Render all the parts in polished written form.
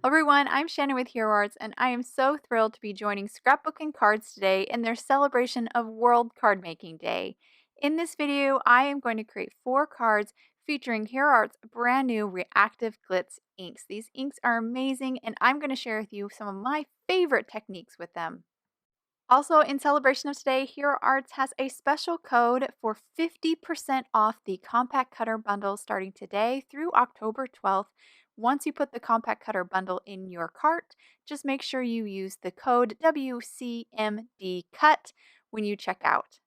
Everyone, I'm Shannon with Hero Arts, and I am so thrilled to be joining Scrapbook and Cards today in their celebration of World Card Making Day. In this video, I am going to create 4 cards featuring Hero Arts' brand new Reactive Glitz inks. These inks are amazing, and I'm going to share with you some of my favorite techniques with them. Also, in celebration of today, Hero Arts has a special code for 50% off the Compact Cutter Bundle starting today through October 12th. Once you put the Compact Cutter Bundle in your cart, just make sure you use the code WCMD when you check out.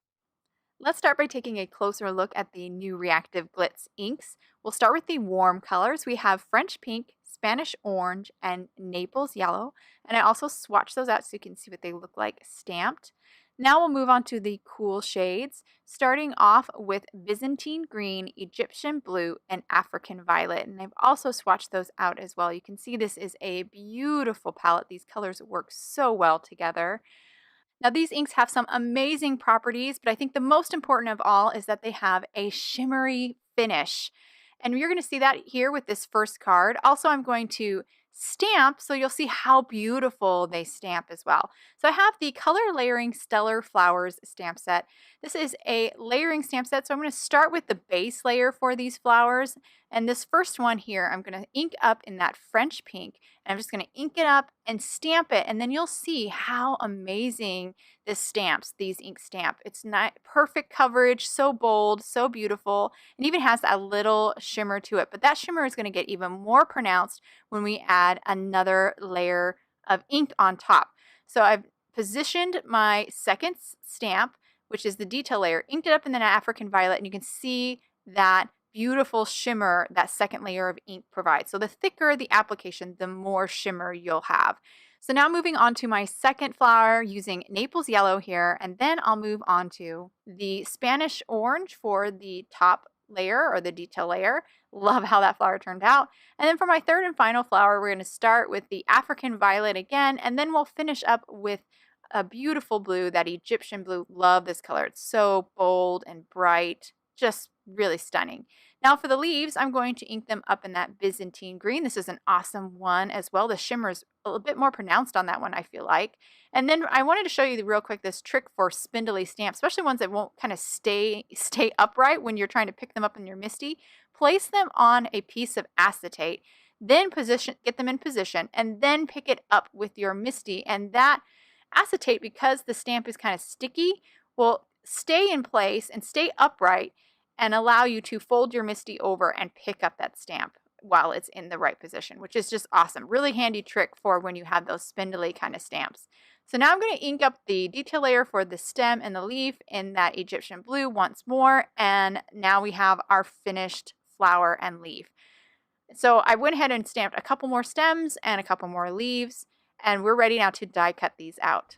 Let's start by taking a closer look at the new Reactive Glitz inks. We'll start with the warm colors. We have French pink, Spanish orange, and Naples yellow. And I also swatched those out so you can see what they look like stamped. Now we'll move on to the cool shades, starting off with Byzantine green, Egyptian blue, and African violet. And I've also swatched those out as well. You can see this is a beautiful palette. These colors work so well together. Now, these inks have some amazing properties, but I think the most important of all is that they have a shimmery finish. And you're going to see that here with this first card. Also, I'm going to stamp, so you'll see how beautiful they stamp as well. So I have the Color Layering Stellar Flowers stamp set. This is a layering stamp set, so I'm going to start with the base layer for these flowers. And this first one here, I'm going to ink up in that French pink. And I'm just going to ink it up and stamp it. And then you'll see how amazing this stamps, these ink stamp. It's not perfect coverage, so bold, so beautiful, and even has a little shimmer to it. But that shimmer is going to get even more pronounced when we add another layer of ink on top. So I've positioned my second stamp, which is the detail layer, inked it up in the African violet, and you can see that beautiful shimmer that second layer of ink provides. So the thicker the application, the more shimmer you'll have. So now moving on to my second flower using Naples yellow here, and then I'll move on to the Spanish orange for the top layer or the detail layer. Love how that flower turned out. And then for my third and final flower, we're going to start with the African violet again, and then we'll finish up with a beautiful blue, that Egyptian blue. Love this color. It's so bold and bright, just really stunning. Now for the leaves, I'm going to ink them up in that Byzantine green. This is an awesome one as well. The shimmer is a little bit more pronounced on that one, I feel like. And then I wanted to show you real quick this trick for spindly stamps, especially ones that won't kind of stay upright when you're trying to pick them up in your MISTI. Place them on a piece of acetate, then get them in position, and then pick it up with your MISTI. And that acetate, because the stamp is kind of sticky, will stay in place and stay upright and allow you to fold your MISTI over and pick up that stamp while it's in the right position, which is just awesome. Really handy trick for when you have those spindly kind of stamps. So now I'm going to ink up the detail layer for the stem and the leaf in that Egyptian blue once more, and now we have our finished flower and leaf. So I went ahead and stamped a couple more stems and a couple more leaves, and we're ready now to die cut these out.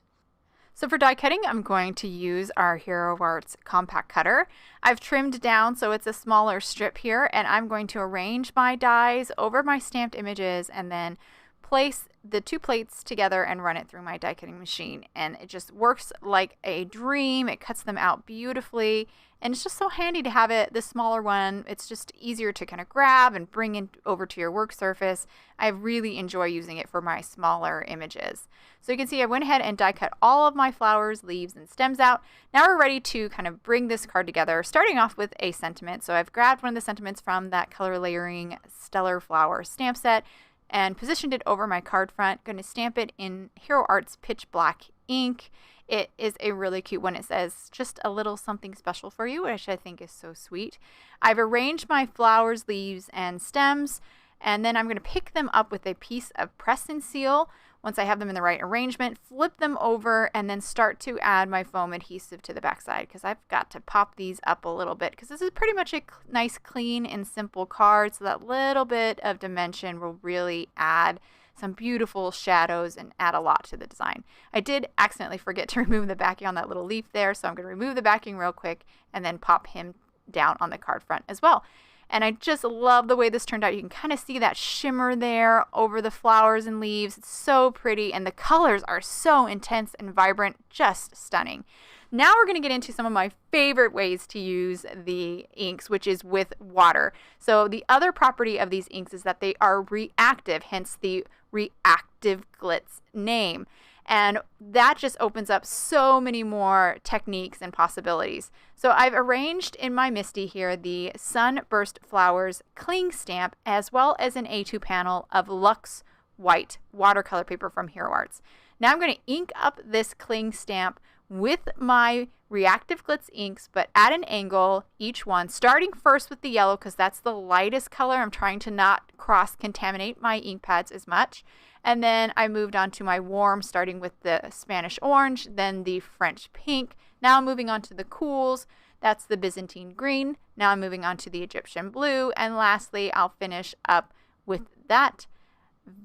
So for die cutting, I'm going to use our Hero Arts compact cutter. I've trimmed down so it's a smaller strip here, and I'm going to arrange my dies over my stamped images and then place the 2 plates together and run it through my die cutting machine. And it just works like a dream. It cuts them out beautifully, and it's just so handy to have it, the smaller one. It's just easier to kind of grab and bring it over to your work surface. I really enjoy using it for my smaller images. So you can see I went ahead and die cut all of my flowers, leaves, and stems out. Now we're ready to kind of bring this card together, starting off with a sentiment. So I've grabbed one of the sentiments from that Color Layering Stellar Flower stamp set and positioned it over my card front. Going to stamp it in Hero Arts Pitch Black ink. It is a really cute one. It says just a little something special for you, which I think is so sweet. I've arranged my flowers, leaves, and stems, and then I'm going to pick them up with a piece of press and seal. Once I have them in the right arrangement, flip them over, and then start to add my foam adhesive to the backside, because I've got to pop these up a little bit, because this is pretty much a nice, clean, and simple card, so that little bit of dimension will really add some beautiful shadows and add a lot to the design. I did accidentally forget to remove the backing on that little leaf there, so I'm going to remove the backing real quick and then pop him down on the card front as well. And I just love the way this turned out. You can kind of see that shimmer there over the flowers and leaves. It's so pretty, and the colors are so intense and vibrant, just stunning. Now we're going to get into some of my favorite ways to use the inks, which is with water. So the other property of these inks is that they are reactive, hence the Reactive Glitz name. And that just opens up so many more techniques and possibilities. So I've arranged in my MISTI here the Sunburst Flowers Cling Stamp, as well as an A2 panel of Luxe White watercolor paper from Hero Arts. Now I'm going to ink up this cling stamp with my Reactive Glitz inks, but at an angle, each one, starting first with the yellow because that's the lightest color. I'm trying to not cross-contaminate my ink pads as much. And then I moved on to my warm, starting with the Spanish orange, then the French pink. Now I'm moving on to the cools. That's the Byzantine green. Now I'm moving on to the Egyptian blue. And lastly, I'll finish up with that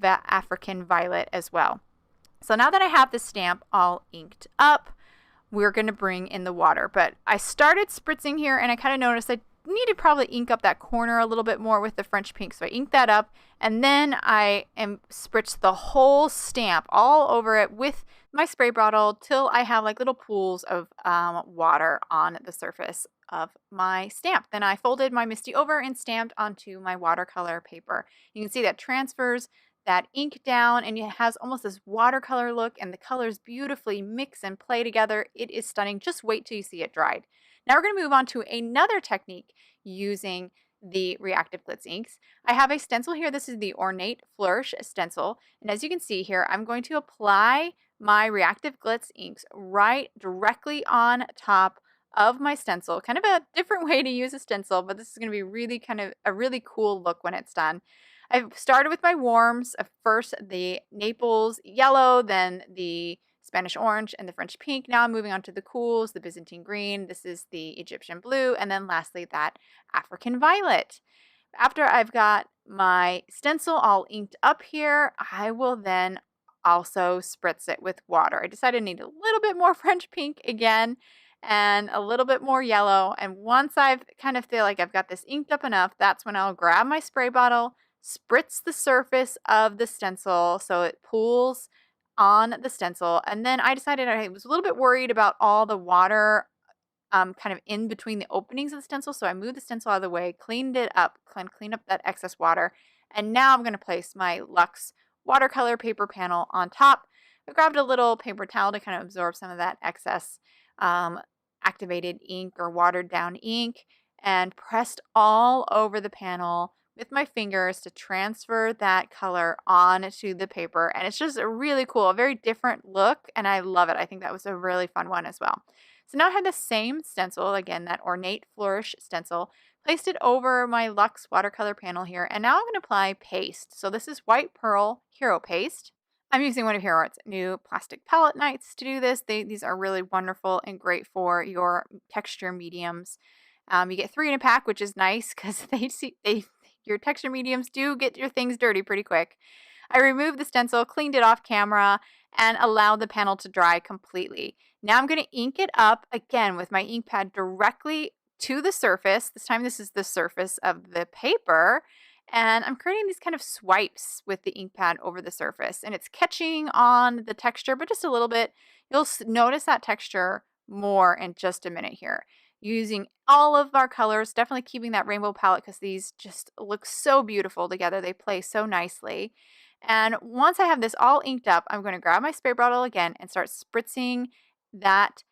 African violet as well. So now that I have the stamp all inked up, we're going to bring in the water. But I started spritzing here, and I kind of noticed I need to probably ink up that corner a little bit more with the French pink. So I inked that up, and then I spritzed the whole stamp all over it with my spray bottle till I have like little pools of water on the surface of my stamp. Then I folded my MISTI over and stamped onto my watercolor paper. You can see that transfers that ink down, and it has almost this watercolor look, and the colors beautifully mix and play together. It is stunning. Just wait till you see it dried. Now we're going to move on to another technique using the Reactive Glitz inks. I have a stencil here. This is the Ornate Flourish stencil, and as you can see here, I'm going to apply my Reactive Glitz inks right directly on top of my stencil. Kind of a different way to use a stencil, but this is going to be really kind of a really cool look when it's done. I've started with my warms, first the Naples yellow, then the Spanish orange and the French pink. Now I'm moving on to the cools, the Byzantine green, this is the Egyptian blue, and then lastly that African violet. After I've got my stencil all inked up here, I will then also spritz it with water. I decided I need a little bit more French pink again and a little bit more yellow. And once I've kind of feel like I've got this inked up enough, that's when I'll grab my spray bottle, spritz the surface of the stencil so it pools on the stencil. And then I decided I was a little bit worried about all the water kind of in between the openings of the stencil. So I moved the stencil out of the way, cleaned it up, cleaned up that excess water. And now I'm going to place my Luxe watercolor paper panel on top. I grabbed a little paper towel to kind of absorb some of that excess activated ink or watered down ink and pressed all over the panel with my fingers to transfer that color onto the paper. And it's just a really cool, a very different look, and I love it. I think that was a really fun one as well. So now I have the same stencil, again, that Ornate Flourish stencil, placed it over my Luxe watercolor panel here, and now I'm going to apply paste. So this is White Pearl Hero Paste. I'm using one of Hero Arts' new plastic palette knights to do this. These are really wonderful and great for your texture mediums. You get 3 in a pack, which is nice because your texture mediums do get your things dirty pretty quick. I removed the stencil, cleaned it off camera, and allowed the panel to dry completely. Now I'm going to ink it up again with my ink pad directly to the surface. This time this is the surface of the paper. And I'm creating these kind of swipes with the ink pad over the surface. And it's catching on the texture, but just a little bit. You'll notice that texture more in just a minute here. Using all of our colors, definitely keeping that rainbow palette because these just look so beautiful together. They play so nicely. And once I have this all inked up, I'm going to grab my spray bottle again and start spritzing that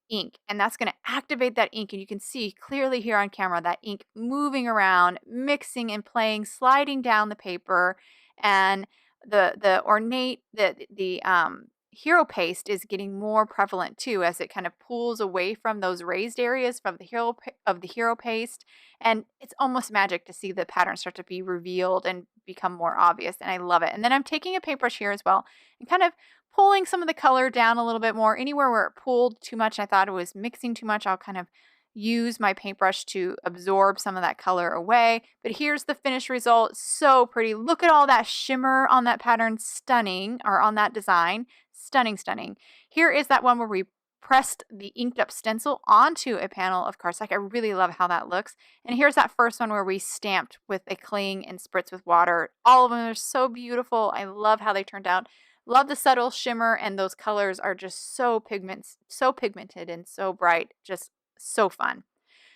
ink. And that's going to activate that ink. And you can see clearly here on camera that ink moving around, mixing and playing, sliding down the paper. And the ornate, the Hero Paste is getting more prevalent too as it kind of pulls away from those raised areas from the Hero Paste, and it's almost magic to see the pattern start to be revealed and become more obvious, and I love it. And then I'm taking a paintbrush here as well and kind of pulling some of the color down a little bit more. Anywhere where it pulled too much, I thought it was mixing too much, I'll kind of use my paintbrush to absorb some of that color away. But here's the finished result. So pretty. Look at all that shimmer on that pattern. Stunning. Or on that design. Stunning, stunning. Here is that one where we pressed the inked up stencil onto a panel of cardstock. I really love how that looks. And here's that first one where we stamped with a cling and spritz with water. All of them are so beautiful. I love how they turned out. Love the subtle shimmer, and those colors are just so pigmented and so bright, just so fun.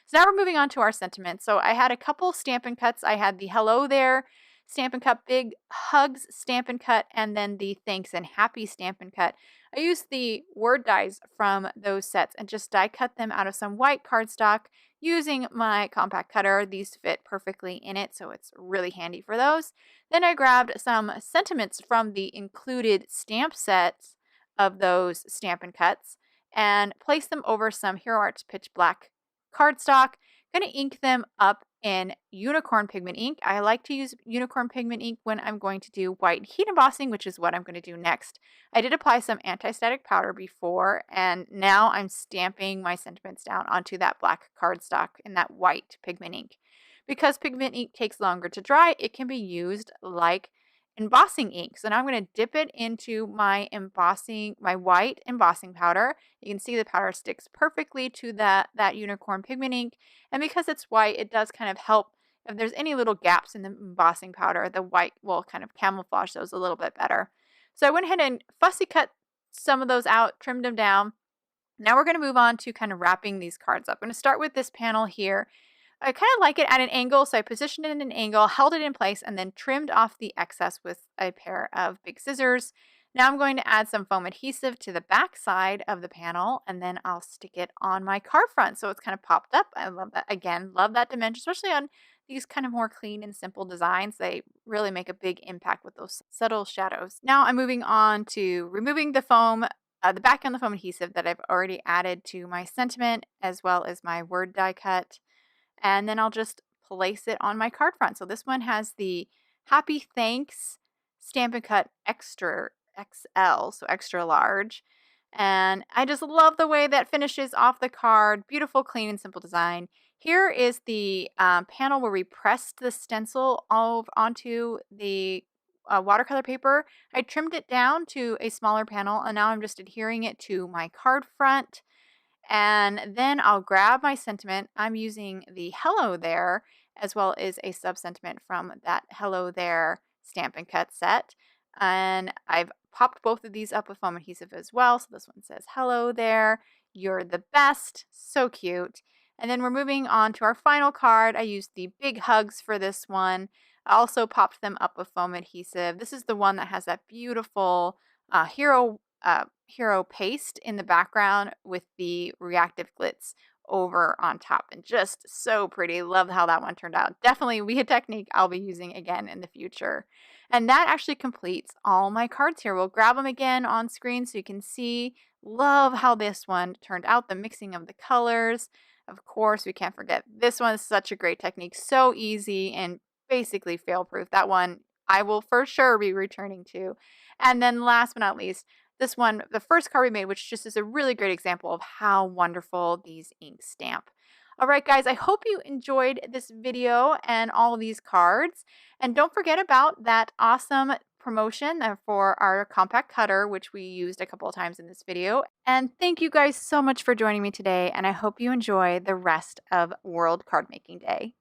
So now we're moving on to our sentiments. So I had a couple Stampin' Cuts. I had the Hello There Stampin' Cut, Big Hugs Stampin' Cut, and then the Thanks and Happy Stampin' Cut. I used the word dies from those sets and just die cut them out of some white cardstock using my compact cutter. These fit perfectly in it, so it's really handy for those. Then I grabbed some sentiments from the included stamp sets of those Stampin' Cuts and placed them over some Hero Arts Pitch Black cardstock. Going to ink them up in unicorn pigment ink. I like to use unicorn pigment ink when I'm going to do white heat embossing, which is what I'm going to do next. I did apply some anti-static powder before, and now I'm stamping my sentiments down onto that black cardstock in that white pigment ink. Because pigment ink takes longer to dry, it can be used like embossing ink. So now I'm going to dip it into my white embossing powder. You can see the powder sticks perfectly to that unicorn pigment ink. And because it's white, it does kind of help if there's any little gaps in the embossing powder, the white will kind of camouflage those a little bit better. So I went ahead and fussy cut some of those out, trimmed them down. Now we're going to move on to kind of wrapping these cards up. I'm going to start with this panel here. I kind of like it at an angle, so I positioned it in an angle, held it in place, and then trimmed off the excess with a pair of big scissors. Now I'm going to add some foam adhesive to the back side of the panel, and then I'll stick it on my card front so it's kind of popped up. I love that. Again, love that dimension, especially on these kind of more clean and simple designs. They really make a big impact with those subtle shadows. Now I'm moving on to removing the foam, the back on the foam adhesive that I've already added to my sentiment, as well as my word die cut. And then I'll just place it on my card front. So this one has the Happy Thanks Stampin' Cut Extra XL, so extra large. And I just love the way that finishes off the card. Beautiful, clean, and simple design. Here is the panel where we pressed the stencil all onto the watercolor paper. I trimmed it down to a smaller panel, and now I'm just adhering it to my card front. And then I'll grab my sentiment. I'm using the Hello There, as well as a sub-sentiment from that Hello There Stampin' Cut set. And I've popped both of these up with foam adhesive as well. So this one says, Hello There, you're the best. So cute. And then we're moving on to our final card. I used the Big Hugs for this one. I also popped them up with foam adhesive. This is the one that has that beautiful hero paste in the background with the Reactive Glitz over on top, and just so pretty. Love how that one turned out. Definitely a technique I'll be using again in the future. And that actually completes all my cards here. We'll grab them again on screen so you can see. Love how this one turned out, the mixing of the colors. Of course, we can't forget this one is such a great technique. So easy and basically fail proof. That one I will for sure be returning to. And then last but not least, this one, the first card we made, which just is a really great example of how wonderful these inks stamp. All right, guys, I hope you enjoyed this video and all of these cards. And don't forget about that awesome promotion for our compact cutter, which we used a couple of times in this video. And thank you guys so much for joining me today, and I hope you enjoy the rest of World Card Making Day.